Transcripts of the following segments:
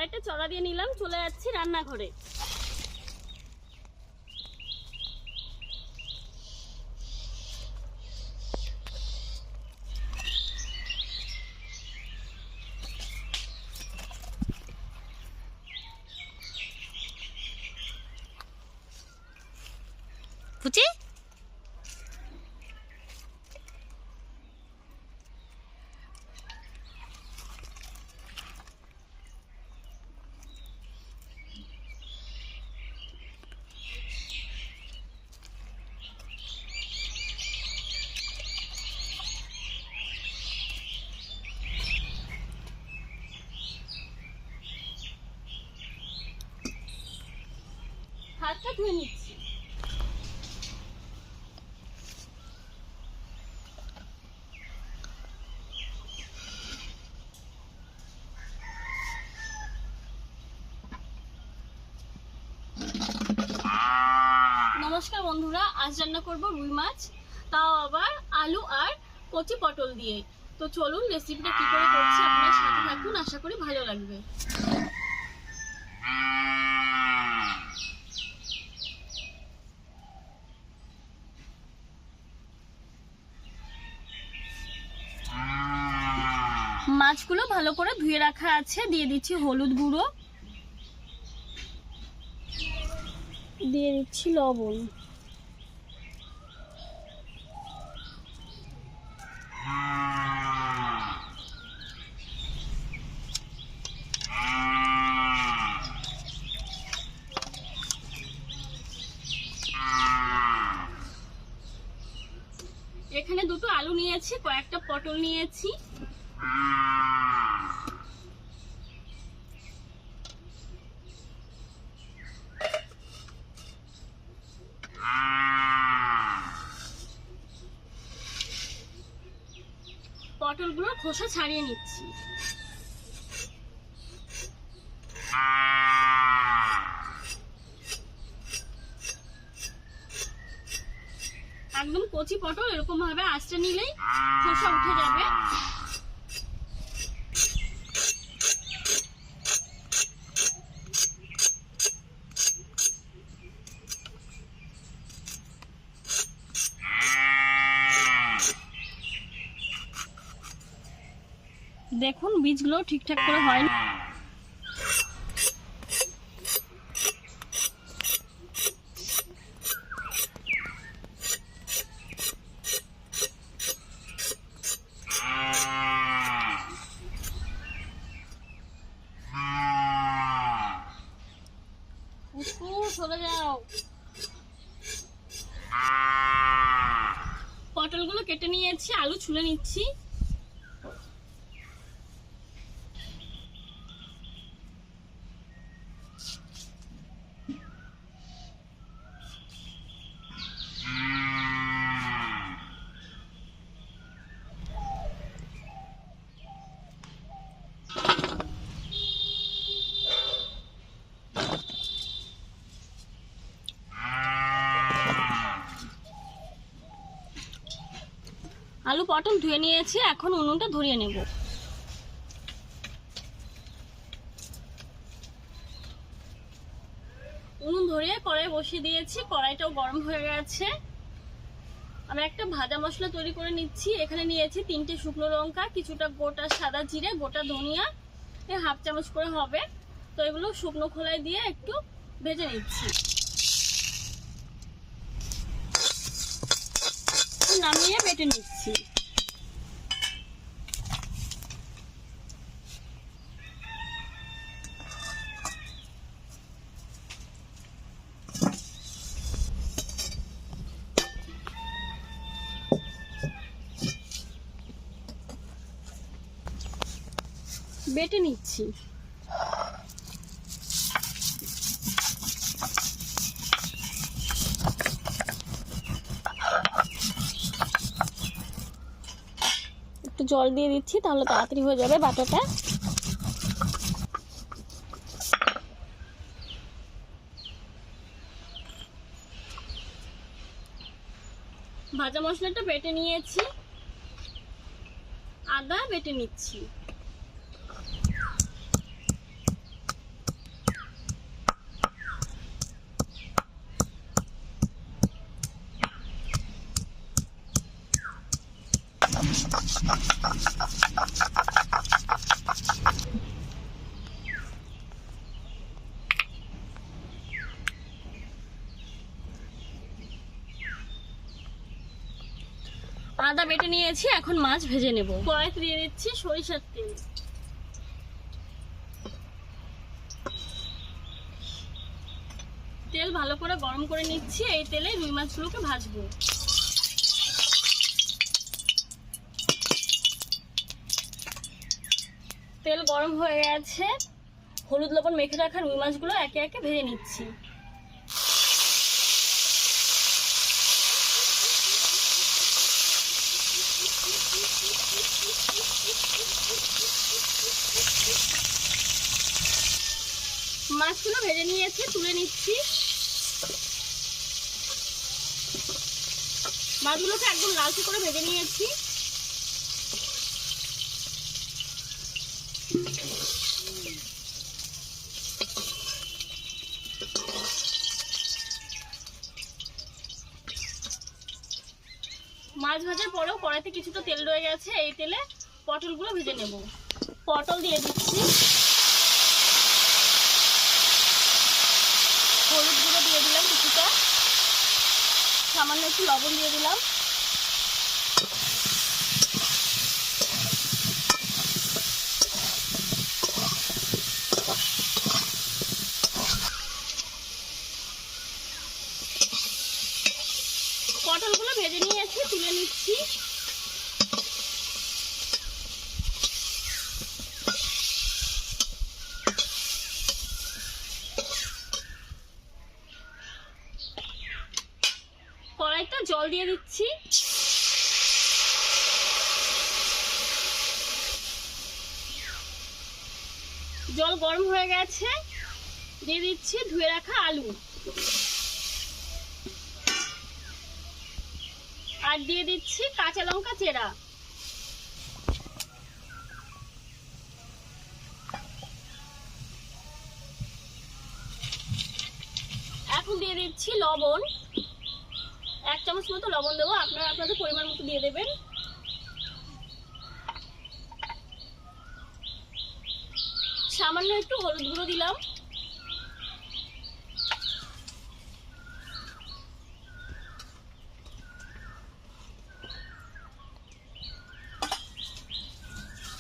কড়াইটা চড়া দিয়ে নিলাম, চলে যাচ্ছি রান্নাঘরে। ফুচি হাতটা ধুয়ে নিচ্ছি। নমস্কার বন্ধুরা, আজ রান্না করব রুই মাছ, তাও আবার আলু আর কচি পটল দিয়ে। তো চলুন রেসিপিটা কি করে করছি আপনারা সাথে থাকুন, আশা করি ভালো লাগবে। মাছগুলো ভালো করে ধুয়ে রাখা আছে, দিয়ে দিচ্ছি হলুদ গুঁড়ো, দিয়ে দিচ্ছি লবণ, এখানে দুটো আলু নিয়েছি, কয়েকটা পটল নিয়েছি, পটলগুলোর খোসা ছাড়িয়ে নিচ্ছি। একদম কচি পটল এরকম ভাবে আঁচড়ে নিলেই খোসা উঠে যাবে। দেখুন বীজগুলো ঠিকঠাক করে হয় না। চলে যাও। পটলগুলো কেটে নিয়েছি, আলু ছুলে নিচ্ছি। আলু পটল ধুয়ে নিয়েছি, এখন উনুনটা ধরিয়ে নেব। উনুন ধরিয়ে কড়াই বসিয়ে দিয়েছি, কড়াইটাও গরম হয়ে গেছে। আমি একটা ভাজা মশলা তৈরি করে নিচ্ছি। এখানে নিয়েছি 3টে শুকনো লঙ্কা, কিছুটা গোটা সাদা জিরে, গোটা ধনিয়া, 1/2 চামচ করে হবে। তো এগুলো শুকনো খোলায় দিয়ে একটু ভেজে নিচ্ছি। নামিয়ে বেটে নিচ্ছি। বেটে নিচ্ছি। একটু জল দিয়ে দিচ্ছি, তাহলে তাড়াতাড়ি হয়ে যাবে বাটাটা। ভাজা মশলাটা বেটে নিয়েছি, আদা বেটে নিচ্ছি, আদা বেটে নিয়েছি, এখন মাছ ভেজে নেব। কড়াইতে দিয়ে দিচ্ছি সরিষার তেল। তেল ভালো করে গরম করে নিচ্ছি। এই তেলে রুই মাছগুলোকে ভাজবো। তেল গরম হয়ে গেছে, হলুদ লবণ মেখে রাখা রুই মাছগুলো একে একে ভেজে নিচ্ছি। মাছগুলো ভেজে নিয়েছি, তুলে নিচ্ছি। মাছগুলোকে একদম লালচে করে ভেজে নিয়েছি। মাছ ভাজার পরেও কড়াইতে কিছুটা তেল রয়ে গেছে, এই তেলে পটলগুলো ভেজে নেব। পটল দিয়ে দিচ্ছি, হলুদ গুঁড়ো দিয়ে দিলাম কিছুটা, সামান্য একটু লবণ দিয়ে দিলাম। পটলগুলো ভেজে নিয়েছি, তুলে নিচ্ছি। কড়াইতে জল দিয়ে দিচ্ছি। জল গরম হয়ে গেছে, দিয়ে দিচ্ছি ধুয়ে রাখা আলু, আর দিয়ে দিচ্ছি কাঁচা লঙ্কা চেরা। এখন দিয়ে দিচ্ছি লবণ, 1 চামচ মতো লবণ দেবো, আপনারা আপনাদের পরিমাণ মতো দিয়ে দেবেন। সামান্য একটু হলুদ গুঁড়ো দিলাম।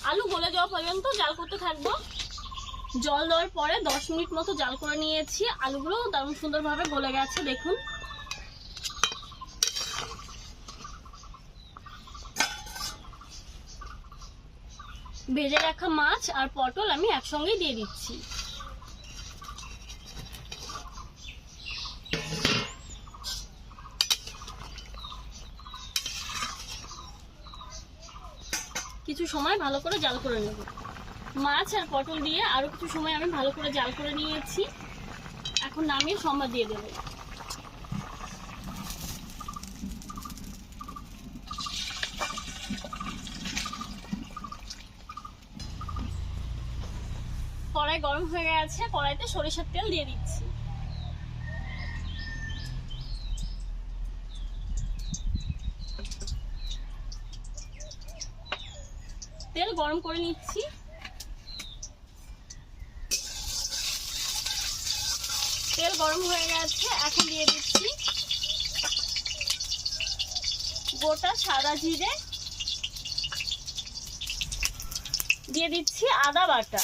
আলু গলে যাওয়া পর্যন্ত জাল করতে থাকবো। জল দেওয়ার পরে 10 মিনিট মতো জাল করে নিয়েছি। আলুগুলো দারুণ সুন্দরভাবে গলে গেছে, দেখুন। ভেজে রাখা মাছ আর পটল আমি একসঙ্গেই দিয়ে দিচ্ছি। কিছু সময় ভালো করে জাল করে নেব। মাছ আর পটল দিয়ে আরো কিছু সময় আমি ভালো করে জাল করে নিয়েছি। এখন নামিয়ে সম্বাদ দিয়ে দেব। কড়াই গরম হয়ে গেছে, কড়াইতে সরিষার তেল দিয়ে দিচ্ছি। তেল গরম করে নিচ্ছি। তেল গরম হয়ে গেছে, এখন দিয়ে দিচ্ছি গোটা সাদা জিরে, দিয়ে দিচ্ছি আদা বাটা,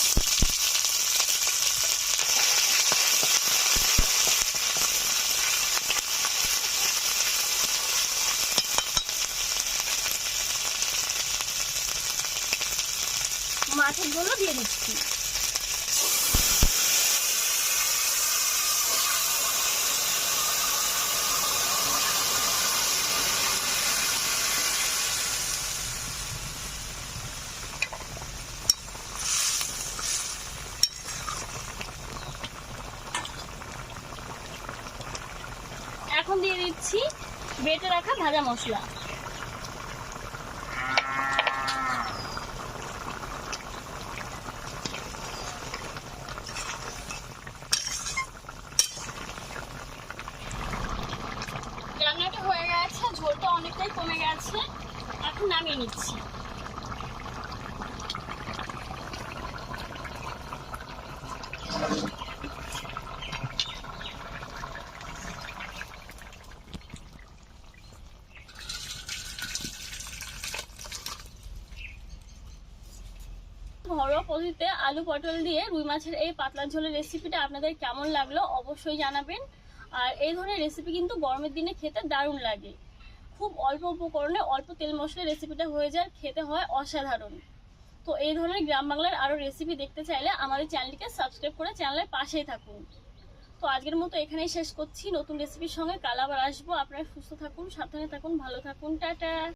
মাছের গুলো দিয়ে দিচ্ছি। এখন দিয়ে দিচ্ছি বেটে রাখা ভাজা মশলা। রান্নাটা হয়ে গেছে, ঝোলটা অনেকটাই কমে গেছে, এখন নামিয়ে নিচ্ছি। ঘরোয়া পদ্ধতিতে আলু পটল দিয়ে রুই মাছের এই পাতলা ঝোলের রেসিপিটা আপনাদের কেমন লাগলো অবশ্যই জানাবেন। আর এই ধরনের রেসিপি কিন্তু গরমের দিনে খেতে দারুণ লাগে। খুব অল্প উপকরণে অল্প তেল মশলা রেসিপিটা হয়ে যায়, খেতে হয় অসাধারণ। তো এই ধরনের গ্রাম বাংলার আরও রেসিপি দেখতে চাইলে আমাদের চ্যানেলটিকে সাবস্ক্রাইব করে চ্যানেলের পাশেই থাকুন। তো আজকের মতো এখানেই শেষ করছি। নতুন রেসিপির সঙ্গে কাল আবার আসবো। আপনারা সুস্থ থাকুন, সাবধানে থাকুন, ভালো থাকুন, টাটা।